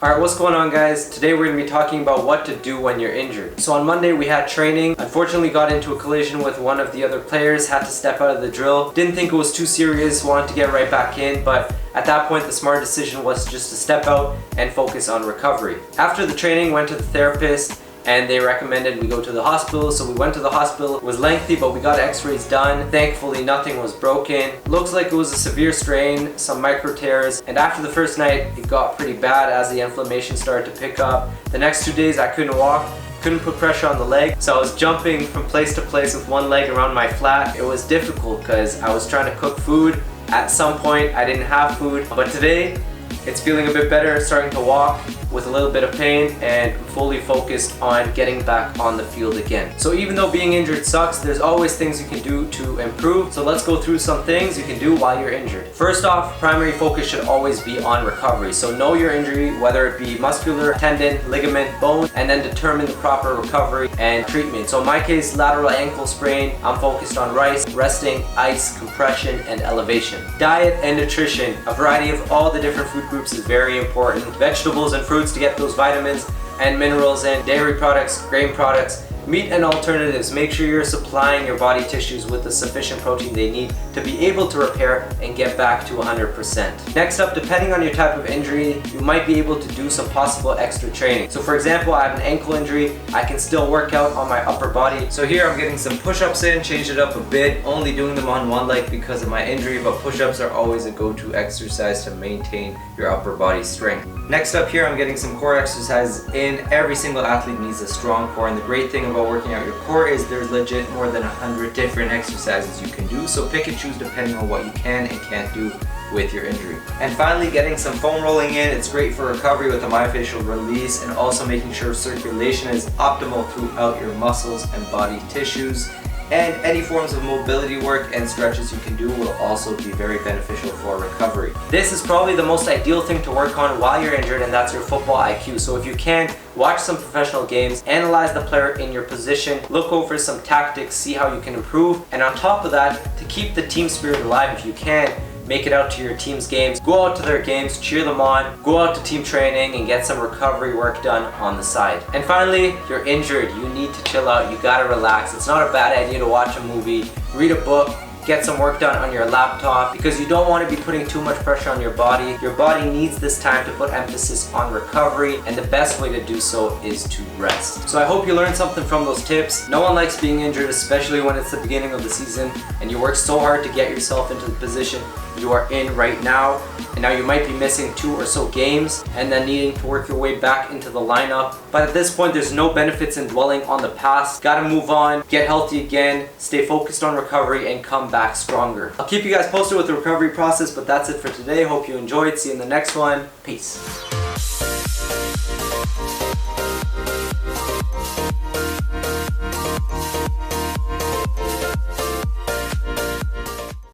Alright, what's going on guys? Today we're going to be talking about what to do when you're injured. So on Monday we had training. Unfortunately got into a collision with one of the other players, had to step out of the drill. Didn't think it was too serious, wanted to get right back in, but at that point the smart decision was just to step out and focus on recovery. After the training, went to the therapist and they recommended we go to the hospital, so we went to the hospital. It was lengthy, but we got x-rays done. Thankfully nothing was broken. Looks like it was a severe strain, some micro tears, and after the first night it got pretty bad as the inflammation started to pick up. The next 2 days I couldn't walk, couldn't put pressure on the leg, so I was jumping from place to place with one leg around my flat. It was difficult because I was trying to cook food. At some point I didn't have food, but today it's feeling a bit better, starting to walk with a little bit of pain and fully focused on getting back on the field again. So even though being injured sucks, there's always things you can do to improve. So let's go through some things you can do while you're injured. First off, primary focus should always be on recovery. So know your injury, whether it be muscular, tendon, ligament, bone, and then determine the proper recovery and treatment. So in my case, lateral ankle sprain, I'm focused on resting, ice, compression, and elevation. Diet and nutrition. A variety of all the different food groups is very important. Vegetables and fruits to get those vitamins and minerals in, dairy products, grain products, meat and alternatives. Make sure you're supplying your body tissues with the sufficient protein they need to be able to repair and get back to 100%. Next up, depending on your type of injury, you might be able to do some possible extra training. So for example, I have an ankle injury, I can still work out on my upper body. So here I'm getting some push-ups in, changed it up a bit, only doing them on one leg because of my injury, but push-ups are always a go-to exercise to maintain your upper body strength. Next up here, I'm getting some core exercises in. Every single athlete needs a strong core, and the great thing about working out your core is there's legit more than 100 different exercises you can do, so pick and choose depending on what you can and can't do with your injury. And finally, getting some foam rolling in. It's great for recovery with the myofascial release and also making sure circulation is optimal throughout your muscles and body tissues. And any forms of mobility work and stretches you can do will also be very beneficial for recovery. This is probably the most ideal thing to work on while you're injured, and that's your football IQ. So if you can, watch some professional games, analyze the player in your position, look over some tactics, see how you can improve. And on top of that, to keep the team spirit alive, if you can, make it out to your team's games, go out to their games, cheer them on, go out to team training and get some recovery work done on the side. And finally, you're injured, you need to chill out, you gotta relax. It's not a bad idea to watch a movie, read a book, get some work done on your laptop, because you don't want to be putting too much pressure on your body. Your body needs this time to put emphasis on recovery, and the best way to do so is to rest. So I hope you learned something from those tips. No one likes being injured, especially when it's the beginning of the season and you work so hard to get yourself into the position you are in right now, and now you might be missing 2 or so games and then needing to work your way back into the lineup. But at this point, there's no benefits in dwelling on the past. Gotta move on, get healthy again, stay focused on recovery, and come back stronger. I'll keep you guys posted with the recovery process, but that's it for today. Hope you enjoyed. See you in the next one. Peace.